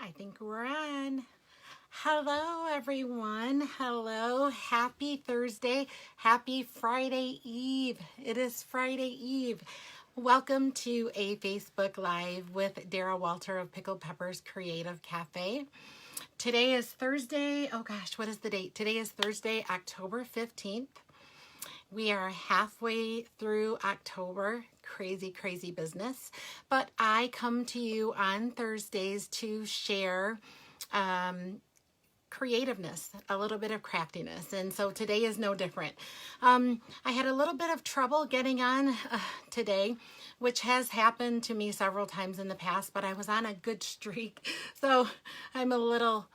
I think we're on. Hello, everyone. Hello. Happy Thursday. Happy Friday Eve. It is Friday Eve. Welcome to a Facebook Live with Dara Walter of Pickled Peppers Creative Cafe. Today is Thursday. Oh gosh, what is the date? Today is Thursday, October 15th. We are halfway through October. Crazy, crazy business. But I come to you on Thursdays to share creativeness, a little bit of craftiness. And so today is no different. I had a little bit of trouble getting on today, which has happened to me several times in the past, but I was on a good streak. So I'm a little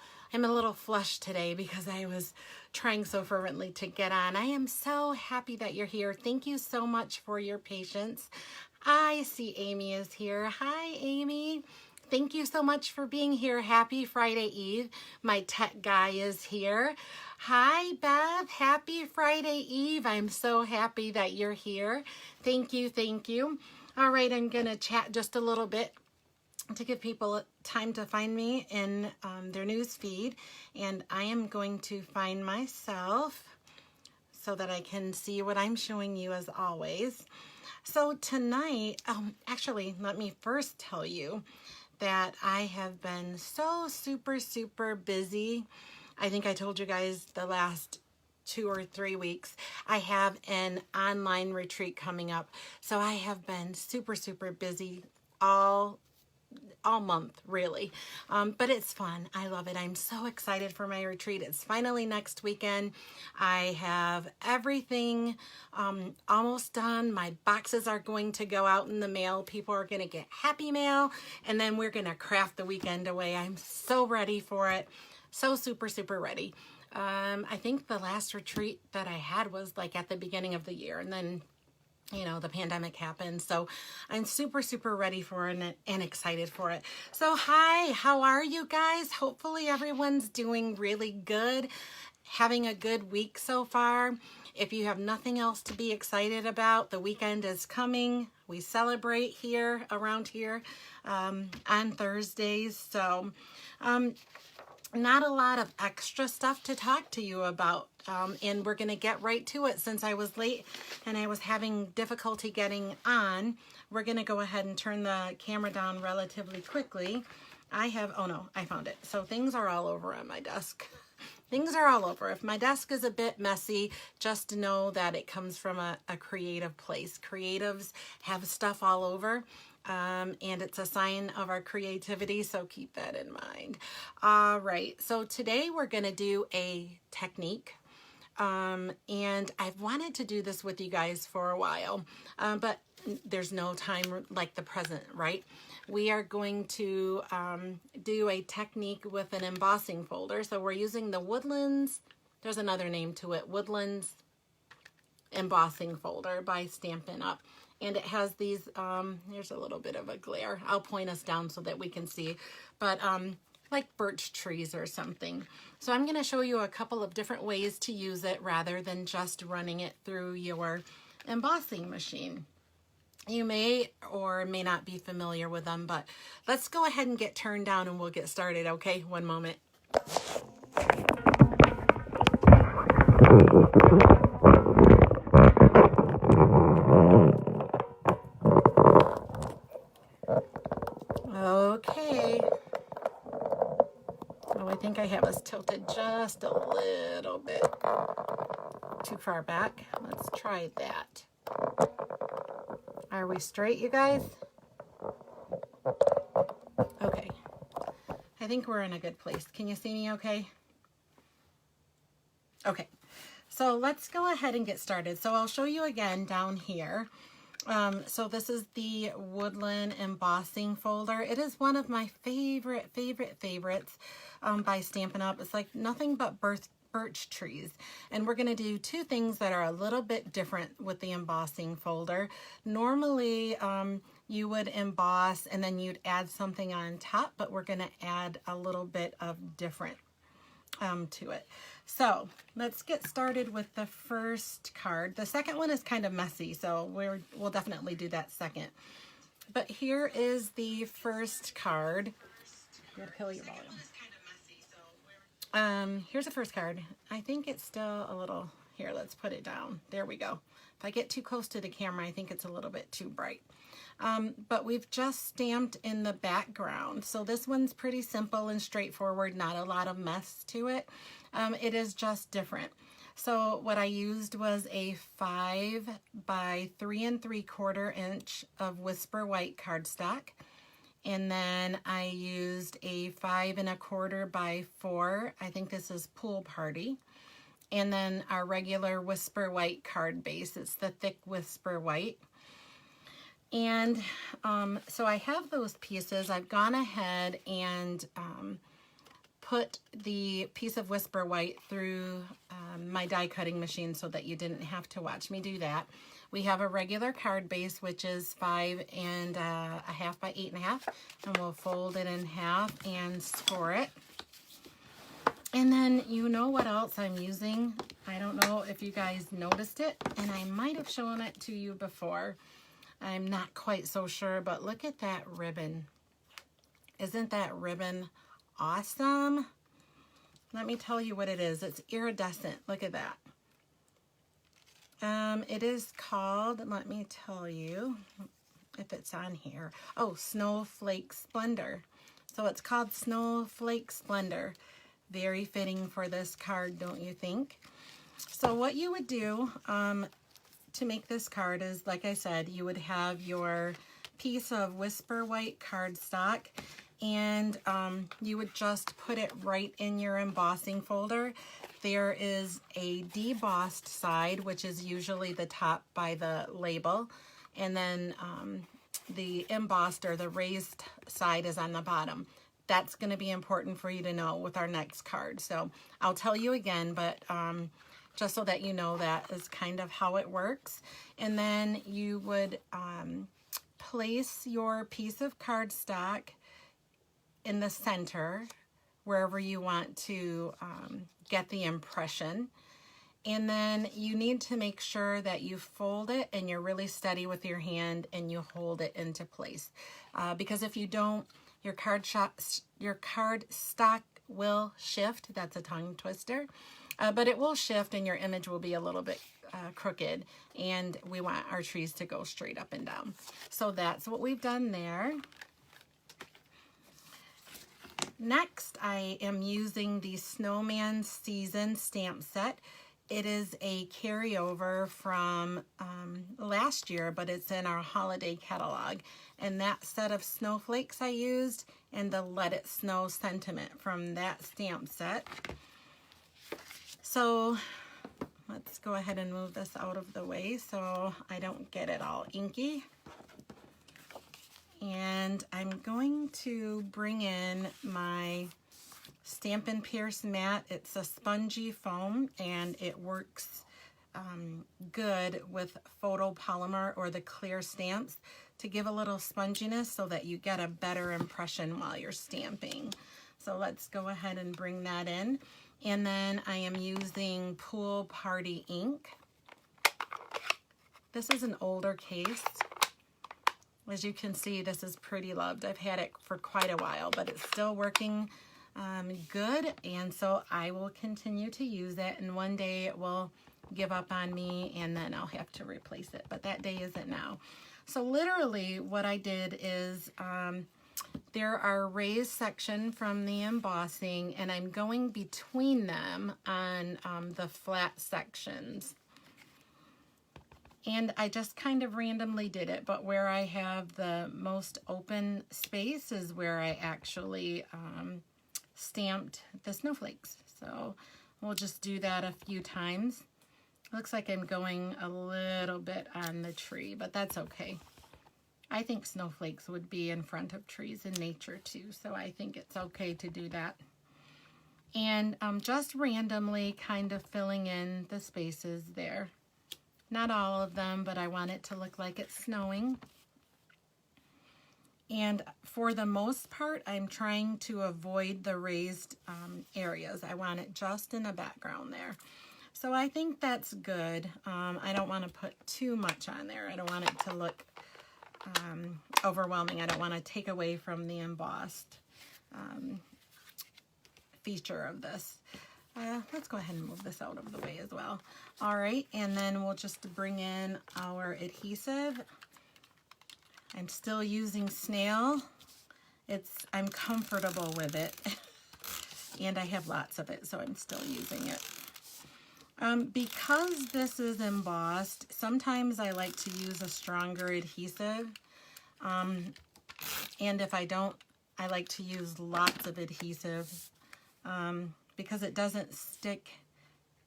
flushed today because I was trying so fervently to get on. I am so happy that you're here. Thank you so much for your patience. I see Amy is here. Hi, Amy. Thank you so much for being here. Happy Friday Eve. My tech guy is here. Hi, Bev. Happy Friday Eve. I'm so happy that you're here. Thank you. Thank you. All right, I'm going to chat just a little bit to give people time to find me in their news feed. And I am going to find myself so that I can see what I'm showing you as always. So tonight, actually, let me first tell you that I have been so super busy. I think I told you guys the last 2 or 3 weeks, I have an online retreat coming up. So I have been super busy all month, really. But it's fun. I love it. I'm so excited for my retreat. It's finally next weekend. I have everything almost done. My boxes are going to go out in the mail. People are going to get happy mail, and then we're going to craft the weekend away. I'm so ready for it. So super ready. I think the last retreat that I had was like at the beginning of the year, and then the pandemic happened. So I'm super ready for it and excited for it. So hi, how are you guys? Hopefully everyone's doing really good, having a good week so far. If you have nothing else to be excited about, the weekend is coming. We celebrate here, around here, on Thursdays. So, not a lot of extra stuff to talk to you about, and we're going to get right to it. Since I was late and I was having difficulty getting on, we're going to go ahead and turn the camera down relatively quickly. I found it. So things are all over on my desk. Things are all over. If my desk is a bit messy, just know that it comes from a creative place. Creatives have stuff all over. And it's a sign of our creativity, so keep that in mind. All right, so today we're going to do a technique, and I've wanted to do this with you guys for a while, but there's no time like the present, right? We are going to do a technique with an embossing folder. So we're using the Woodlands, there's another name to it, Woodlands embossing folder by Stampin Up. And it has these, here's a little bit of a glare. I'll point us down so that we can see, but like birch trees or something. So I'm going to show you a couple of different ways to use it rather than just running it through your embossing machine. You may or may not be familiar with them, but let's go ahead and get turned down and we'll get started, okay? One moment. Okay. Oh, I think I have us tilted just a little bit too far back. Let's try that. Are we straight, you guys? Okay. I think we're in a good place. Can you see me okay? Okay. So let's go ahead and get started. So I'll show you again down here. So this is the Woodland embossing folder. It is one of my favorites by Stampin' Up. It's like nothing but birch trees. And we're going to do two things that are a little bit different with the embossing folder. Normally, you would emboss and then you'd add something on top, but we're going to add a little bit of different to it. So let's get started with the first card. The second one is kind of messy, so we'll definitely do that second. But here is the first card. You gotta kill your volume. Here's the first card. I think it's still a little, here, let's put it down. There we go. If I get too close to the camera, I think it's a little bit too bright. But we've just stamped in the background. So this one's pretty simple and straightforward, not a lot of mess to it. It is just different. So what I used was a 5 by 3 3/4 inch of Whisper White cardstock. And then I used a 5 1/4 by 4. I think this is Pool Party. And then our regular Whisper White card base. It's the thick Whisper White. And so I have those pieces. I've gone ahead and put the piece of Whisper White through my die cutting machine so that you didn't have to watch me do that. We have a regular card base, which is 5 1/2 by 8 1/2, and we'll fold it in half and score it. And then you know what else I'm using? I don't know if you guys noticed it, and I might have shown it to you before. I'm not quite so sure, but look at that ribbon. Isn't that ribbon awesome? Let me tell you what it is. It's iridescent. Look at that. It is called, let me tell you if it's on here. Oh, Snowflake Splendor. So it's called Snowflake Splendor. Very fitting for this card, don't you think? So what you would do to make this card is, like I said, you would have your piece of Whisper White cardstock, and you would just put it right in your embossing folder. There is a debossed side, which is usually the top by the label, and then the embossed or the raised side is on the bottom. That's going to be important for you to know with our next card. So I'll tell you again, but just so that you know, that is kind of how it works. And then you would place your piece of cardstock in the center, wherever you want to get the impression. And then you need to make sure that you fold it and you're really steady with your hand and you hold it into place. Because if you don't, your card stock will shift. That's a tongue twister. But it will shift and your image will be a little bit crooked, and we want our trees to go straight up and down. So that's what we've done there. Next, I am using the Snowman Season stamp set. It is a carryover from last year, but it's in our holiday catalog. And that set of snowflakes I used, and the Let It Snow sentiment from that stamp set. So let's go ahead and move this out of the way so I don't get it all inky. And I'm going to bring in my Stampin' Pierce mat. It's a spongy foam, and it works good with photopolymer or the clear stamps to give a little sponginess so that you get a better impression while you're stamping. So let's go ahead and bring that in. And then I am using Pool Party ink. This is an older case. As you can see, this is pretty loved. I've had it for quite a while, but it's still working good, and so I will continue to use it, and one day it will give up on me and then I'll have to replace it, but that day isn't now. So literally what I did is there are raised section from the embossing, and I'm going between them on the flat sections. And I just kind of randomly did it, but where I have the most open space is where I actually stamped the snowflakes. So we'll just do that a few times. Looks like I'm going a little bit on the tree, but that's okay. I think snowflakes would be in front of trees in nature too, so I think it's okay to do that. And just randomly kind of filling in the spaces there. Not all of them, but I want it to look like it's snowing. And for the most part, I'm trying to avoid the raised areas. I want it just in the background there. So I think that's good. I don't want to put too much on there. I don't want it to look overwhelming. I don't want to take away from the embossed. feature of this. Let's go ahead and move this out of the way as well. All right, and then we'll just bring in our adhesive. I'm still using snail. I'm comfortable with it. And I have lots of it, so I'm still using it. Because this is embossed, sometimes I like to use a stronger adhesive. And if I don't, I like to use lots of adhesive because it doesn't stick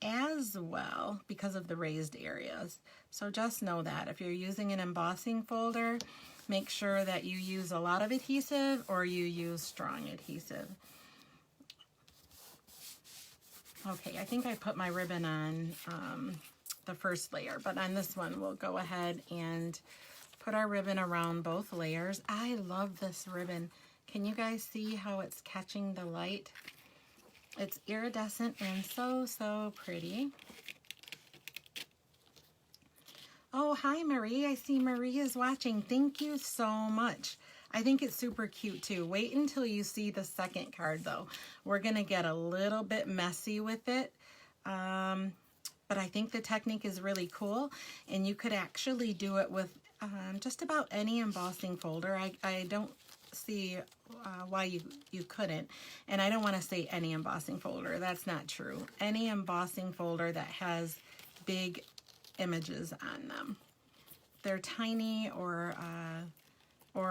as well because of the raised areas. So just know that if you're using an embossing folder, make sure that you use a lot of adhesive or you use strong adhesive. Okay, I think I put my ribbon on the first layer, but on this one we'll go ahead and put our ribbon around both layers. I love this ribbon. Can you guys see how it's catching the light? It's iridescent and so, so pretty. Oh, hi Marie. I see Marie is watching. Thank you so much. I think it's super cute too. Wait until you see the second card though. We're gonna get a little bit messy with it. But I think the technique is really cool, and you could actually do it with just about any embossing folder. I don't see why you couldn't, and I don't want to say any embossing folder. That's not true. Any embossing folder that has big images on them. They're tiny or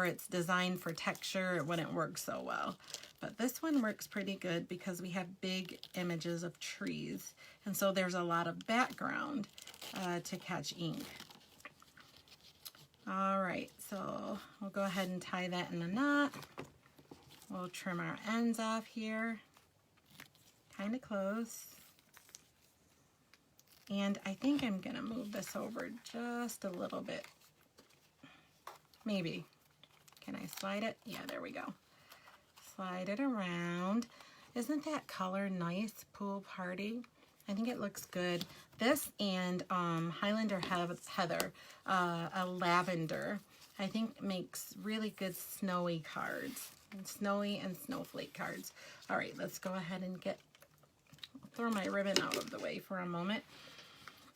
it's designed for texture, it wouldn't work so well. But this one works pretty good because we have big images of trees, and so there's a lot of background to catch ink. All right, so we'll go ahead and tie that in a knot. We'll trim our ends off here, kind of close. And I think I'm gonna move this over just a little bit. Maybe. Can I slide it? Yeah, there we go. Slide it around. Isn't that color nice? Pool Party. I think it looks good. This and Highlander Heather, a lavender, I think makes really good snowy cards. And snowy and snowflake cards. All right, let's go ahead and throw my ribbon out of the way for a moment.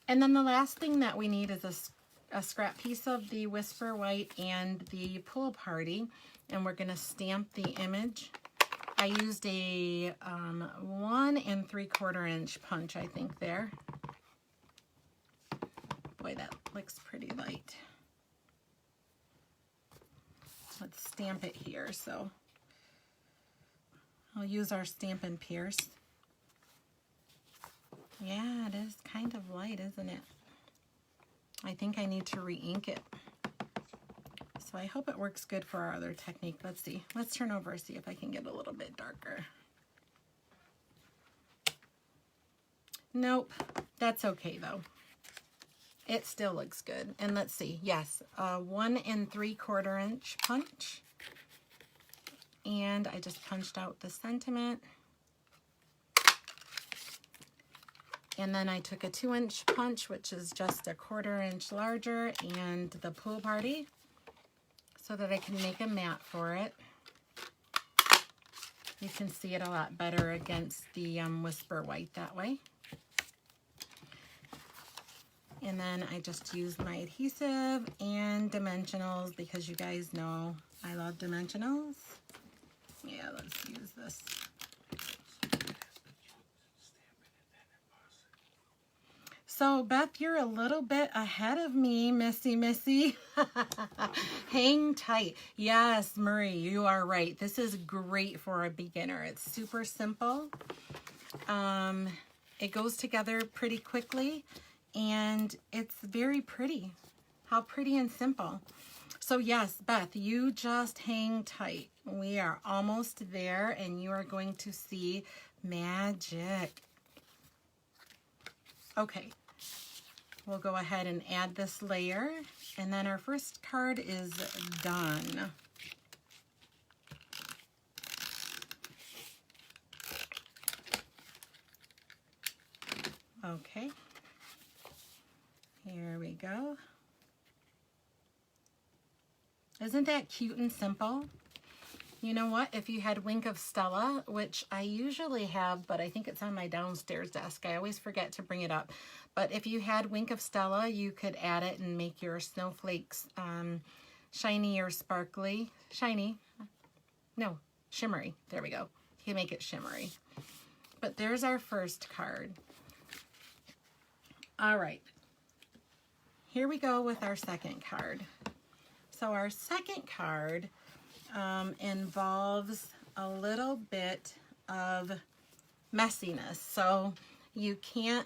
And then the last thing that we need is a scrap piece of the Whisper White and the Pool Party, and we're going to stamp the image. I used a 1 3/4 inch punch, I think, there. Boy, that looks pretty light. Let's stamp it here. So I'll use our Stampin' Pierce. Yeah, it is kind of light, isn't it? I think I need to re-ink it. So I hope it works good for our other technique. Let's see. Let's turn over and see if I can get a little bit darker. Nope, that's okay though. It still looks good. And let's see, yes, 1 3/4 inch punch. And I just punched out the sentiment. And then I took a 2 inch punch, which is just a 1/4 inch larger, and the Pool Party, so that I can make a mat for it. You can see it a lot better against the Whisper White that way. And then I just used my adhesive and dimensionals because you guys know I love dimensionals. Yeah, let's use this. So Beth, you're a little bit ahead of me, Missy. Hang tight. Yes, Marie, you are right. This is great for a beginner. It's super simple. It goes together pretty quickly, and it's very pretty. How pretty and simple. So yes, Beth, you just hang tight. We are almost there, and you are going to see magic. Okay. We'll go ahead and add this layer, and then our first card is done. Okay, here we go. Isn't that cute and simple? You know what? If you had Wink of Stella, which I usually have, but I think it's on my downstairs desk. I always forget to bring it up. But if you had Wink of Stella, you could add it and make your snowflakes shiny or sparkly. Shiny. No, shimmery. There we go. You can make it shimmery. But there's our first card. All right. Here we go with our second card. So our second card involves a little bit of messiness. So you can't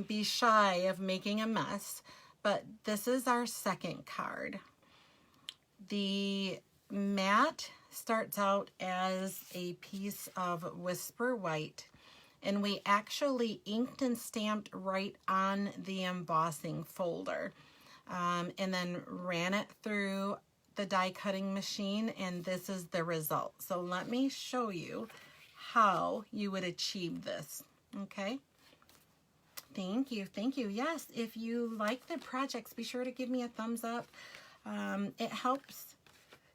be shy of making a mess, but this is our second card. The mat starts out as a piece of Whisper White, and we actually inked and stamped right on the embossing folder, and then ran it through the die cutting machine, and this is the result. So let me show you how you would achieve this. Okay. Thank you. Thank you. Yes, if you like the projects, be sure to give me a thumbs up. It helps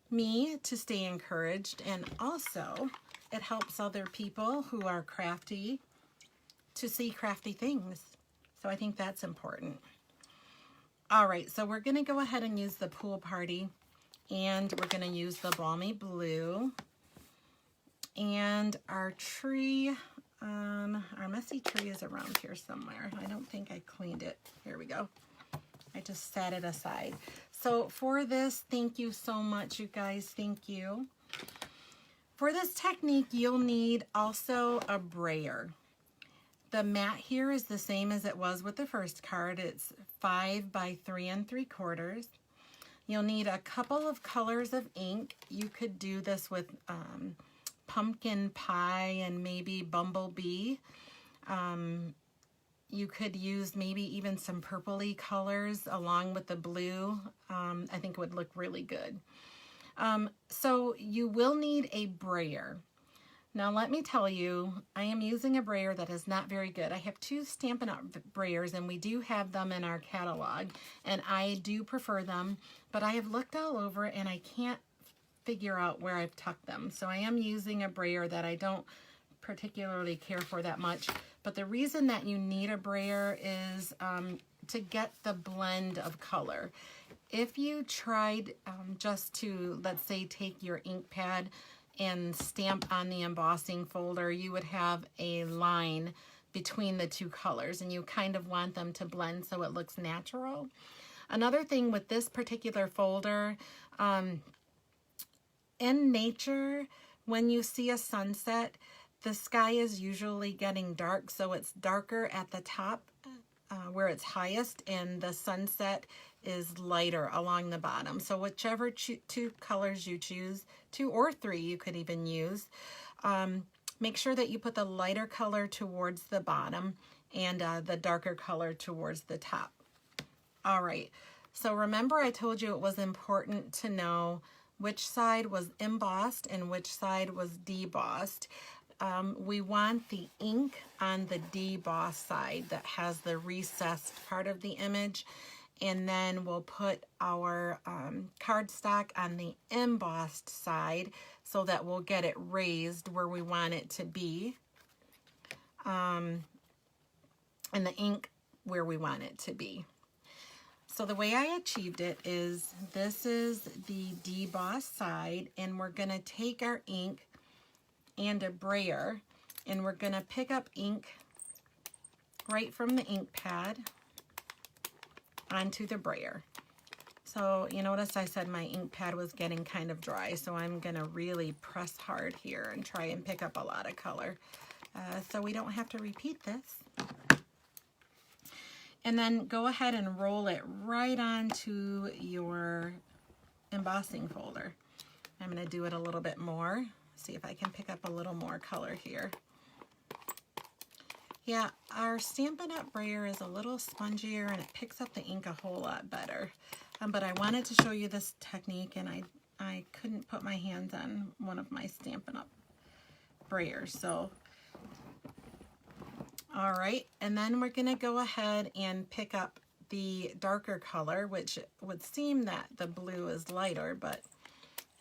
me to stay encouraged, and also it helps other people who are crafty to see crafty things. So I think that's important. All right, so we're going to go ahead and use the Pool Party, and we're going to use the Balmy Blue, and our tree. Our messy tree is around here somewhere. I don't think I cleaned it. Here we go. I just set it aside. So for this, thank you so much, you guys. Thank you. For this technique, you'll need also a brayer. The mat here is the same as it was with the first card. It's 5 by 3 3/4. You'll need a couple of colors of ink. You could do this with pumpkin pie and maybe bumblebee. You could use maybe even some purpley colors along with the blue. I think it would look really good. So you will need a brayer. Now let me tell you, I am using a brayer that is not very good. I have two Stampin' Up brayers, and we do have them in our catalog, and I do prefer them, but I have looked all over and I can't figure out where I've tucked them. So I am using a brayer that I don't particularly care for that much. But the reason that you need a brayer is to get the blend of color. If you tried just to, let's say, take your ink pad and stamp on the embossing folder, you would have a line between the two colors, and you kind of want them to blend so it looks natural. Another thing with this particular folder, in nature, when you see a sunset, the sky is usually getting dark, so it's darker at the top where it's highest, and the sunset is lighter along the bottom. So whichever two colors you choose, 2 or 3 you could even use, make sure that you put the lighter color towards the bottom and the darker color towards the top. All right, so remember I told you it was important to know which side was embossed and which side was debossed. We want the ink on the debossed side that has the recessed part of the image, and then we'll put our cardstock on the embossed side so that we'll get it raised where we want it to be, and the ink where we want it to be. So the way I achieved it is, this is the debossed side, and we're going to take our ink and a brayer, and we're going to pick up ink right from the ink pad onto the brayer. So you notice I said my ink pad was getting kind of dry, so I'm going to really press hard here and try and pick up a lot of color so we don't have to repeat this. And then go ahead and roll it right onto your embossing folder. I'm going to do it a little bit more. See if I can pick up a little more color here. Yeah, our Stampin' Up brayer is a little spongier and it picks up the ink a whole lot better. But I wanted to show you this technique, and I couldn't put my hands on one of my Stampin' Up brayers. So, all right, and then we're going to go ahead and pick up the darker color, which would seem that the blue is lighter, but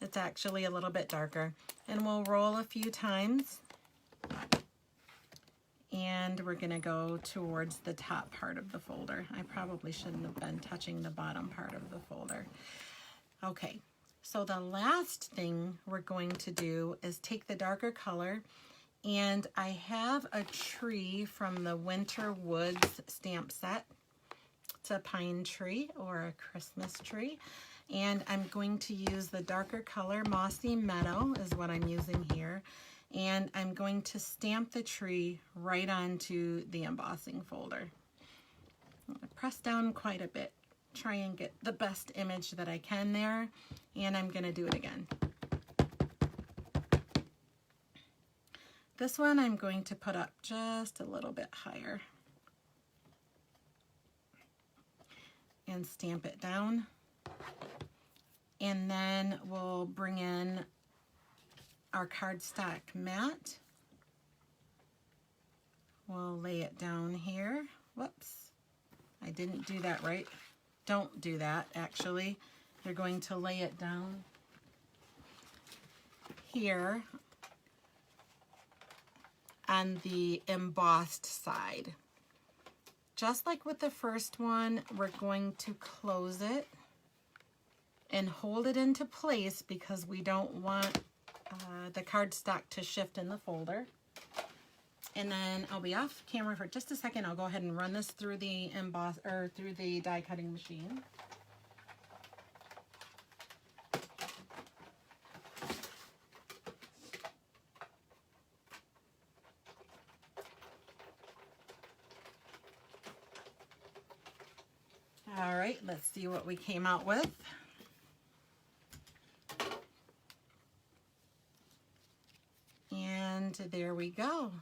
It's actually a little bit darker. And we'll roll a few times. And we're going to go towards the top part of the folder. I probably shouldn't have been touching the bottom part of the folder. Okay, so the last thing we're going to do is take the darker color, and I have a tree from the Winter Woods stamp set. It's a pine tree or a Christmas tree, and I'm going to use the darker color. Mossy Meadow is what I'm using here. And I'm going to stamp the tree right onto the embossing folder. I'm going to press down quite a bit, try and get the best image that I can there, and I'm going to do it again. This one I'm going to put up just a little bit higher and stamp it down. And then we'll bring in our cardstock mat. We'll lay it down here. Whoops, I didn't do that right. Don't do that, actually. You're going to lay it down here on the embossed side. Just like with the first one, we're going to close it and hold it into place because we don't want the cardstock to shift in the folder. And then I'll be off camera for just a second. I'll go ahead and run this through the through the die cutting machine. All right, let's see what we came out with. And there we go.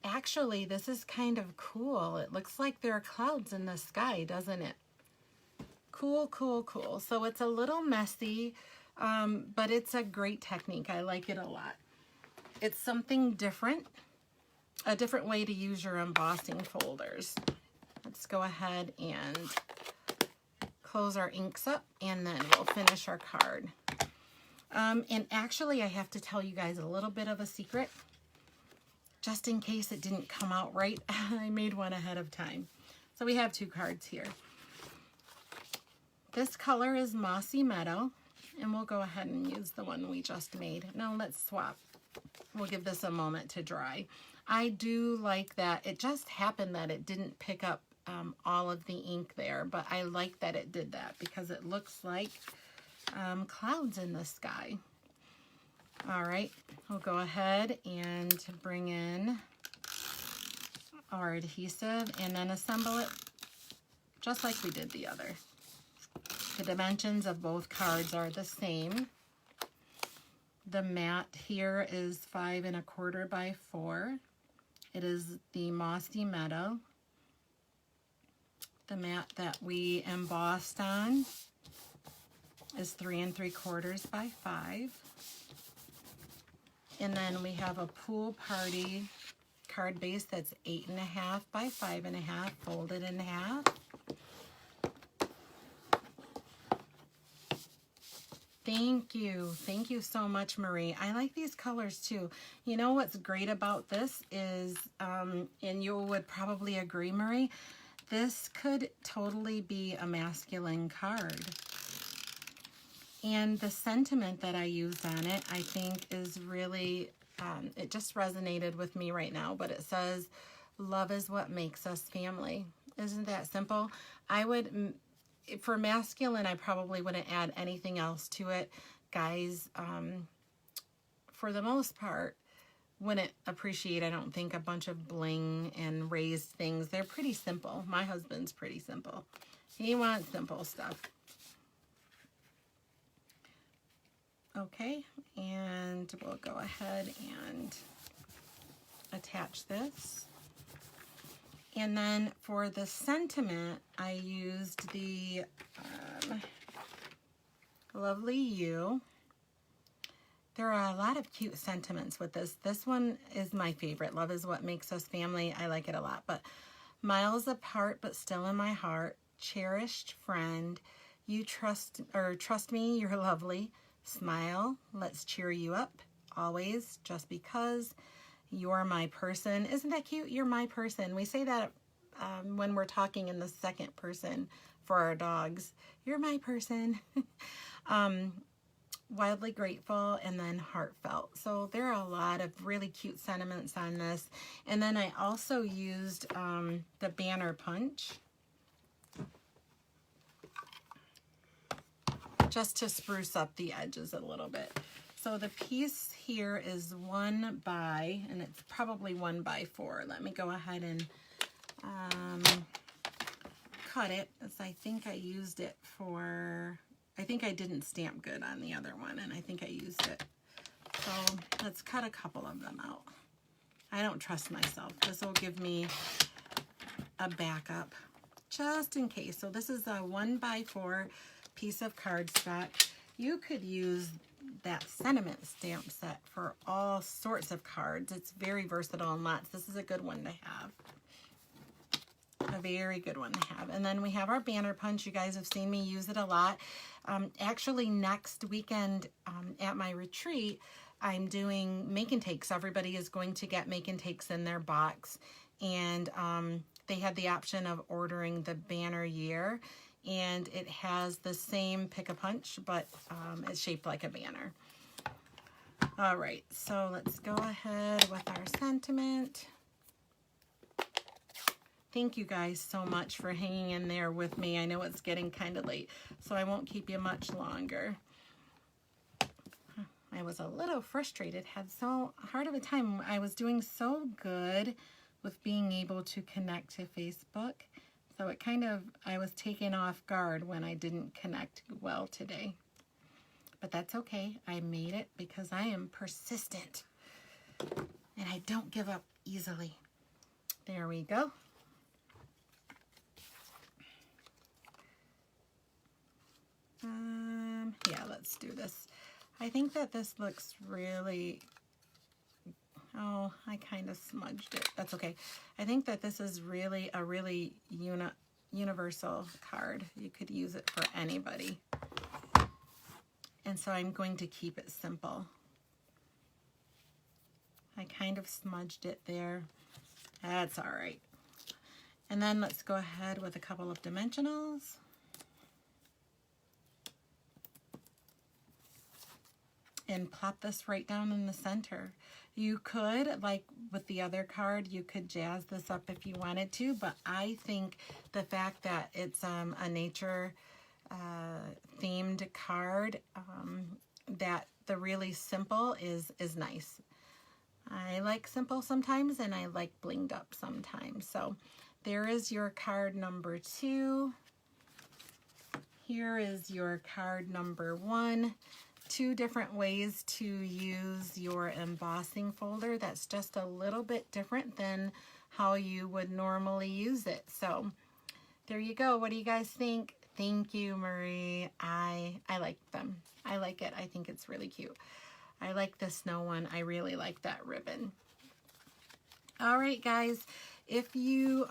Actually, this is kind of cool. It looks like there are clouds in the sky, doesn't it? Cool, cool, cool. So it's a little messy, but it's a great technique. I like it a lot. It's something different, a different way to use your embossing folders. Let's go ahead and close our inks up, and then we'll finish our card. And actually, I have to tell you guys a little bit of a secret. Just in case it didn't come out right, I made one ahead of time. So we have two cards here. This color is Mossy Meadow, and we'll go ahead and use the one we just made. Now let's swap. We'll give this a moment to dry. I do like that. It just happened that it didn't pick up all of the ink there, but I like that it did that because it looks like clouds in the sky. All right, we'll go ahead and bring in our adhesive and then assemble it just like we did the other. The dimensions of both cards are the same. The mat here is 5 1/4 by 4. It is the Mossy Meadow. The mat that we embossed on is 3 3/4 by 5. And then we have a Pool Party card base that's 8 1/2 by 5 1/2, folded in half. Thank you. Thank you so much, Marie. I like these colors too. You know what's great about this is, and you would probably agree, Marie, this could totally be a masculine card. And the sentiment that I used on it, I think is really, it just resonated with me right now, but it says, love is what makes us family. Isn't that simple? I would, for masculine, I probably wouldn't add anything else to it. Guys, for the most part, wouldn't appreciate, I don't think, a bunch of bling and raised things. They're pretty simple. My husband's pretty simple. He wants simple stuff. Okay, and we'll go ahead and attach this. And then for the sentiment, I used the Lovely You. There are a lot of cute sentiments with this. This one is my favorite. Love is what makes us family. I like it a lot. But miles apart, but still in my heart. Cherished friend. You trust me, you're lovely. Smile, let's cheer you up, always, just because. You're my person. Isn't that cute? You're my person. We say that when we're talking in the second person for our dogs. You're my person. Wildly grateful, and then heartfelt. So there are a lot of really cute sentiments on this. And then I also used the banner punch just to spruce up the edges a little bit. So the piece here is 1 by, and it's probably 1 by 4. Let me go ahead and cut it, as I think I used it for, I think I didn't stamp good on the other one, and I think I used it. So let's cut a couple of them out. I don't trust myself. This will give me a backup just in case. So this is a 1 by 4 piece of cardstock. You could use that sentiment stamp set for all sorts of cards. It's very versatile and lots. This is a good one to have. A very good one to have. And then we have our banner punch. You guys have seen me use it a lot. Actually, next weekend at my retreat, I'm doing make and takes. Everybody is going to get make and takes in their box. And they had the option of ordering the banner year. And it has the same pick-a-punch, but it's shaped like a banner. All right, so let's go ahead with our sentiment. Thank you guys so much for hanging in there with me. I know it's getting kind of late, so I won't keep you much longer. I was a little frustrated, had so hard of a time. I was doing so good with being able to connect to Facebook. So it kind of, I was taken off guard when I didn't connect well today. But that's okay. I made it because I am persistent. And I don't give up easily. There we go. Yeah, let's do this. I think that this looks really, oh, I kind of smudged it. That's okay. I think that this is really a really universal card. You could use it for anybody. And so I'm going to keep it simple. I kind of smudged it there. That's all right. And then let's go ahead with a couple of dimensionals. And plop this right down in the center. You could, like with the other card, you could jazz this up if you wanted to, but I think the fact that it's a nature themed card, that the really simple is nice. I like simple sometimes, and I like blinged up sometimes. So there is your card number 2. Here is your card number 1. 2 different ways to use your embossing folder. That's just a little bit different than how you would normally use it. So there you go. What do you guys think? Thank you, Marie. I like them. I like it. I think it's really cute. I like the snow one. I really like that ribbon. All right, guys. If you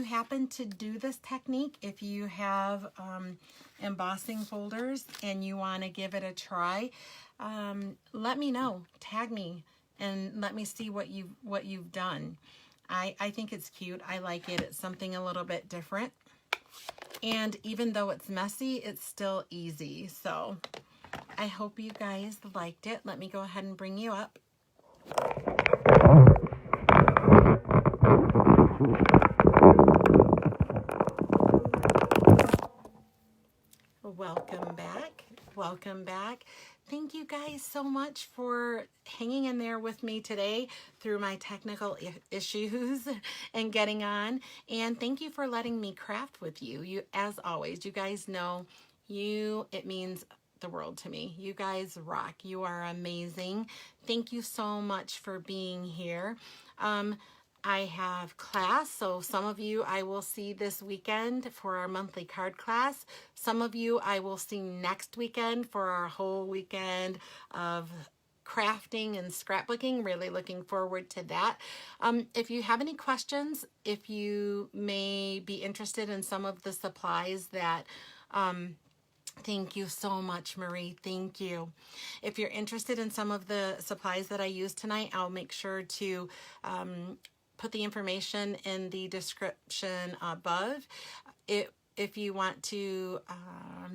happen to do this technique, if you have embossing folders and you want to give it a try, let me know. Tag me and let me see what you've done. I think it's cute. I like it. It's something a little bit different. And even though it's messy, it's still easy. So I hope you guys liked it. Let me go ahead and bring you up. Welcome back. Welcome back. Thank you guys so much for hanging in there with me today through my technical issues and getting on. And thank you for letting me craft with you. As always, you guys know it means the world to me. You guys rock. You are amazing. Thank you so much for being here. I have class, so some of you I will see this weekend for our monthly card class. Some of you I will see next weekend for our whole weekend of crafting and scrapbooking. Really looking forward to that. If you have any questions, if you may be interested in some of the supplies that Thank you so much, Marie. Thank you. If you're interested in some of the supplies that I used tonight, I'll make sure to put the information in the description above. If you want to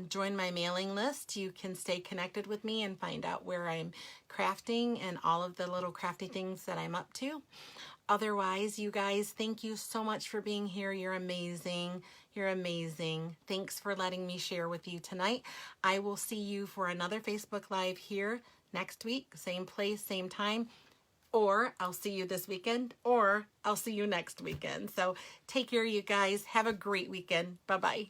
join my mailing list, you can stay connected with me and find out where I'm crafting and all of the little crafty things that I'm up to. Otherwise, you guys, thank you so much for being here. You're amazing. You're amazing. Thanks for letting me share with you tonight. I will see you for another Facebook Live here next week, same place, same time. Or I'll see you this weekend, or I'll see you next weekend. So take care, you guys. Have a great weekend. Bye-bye.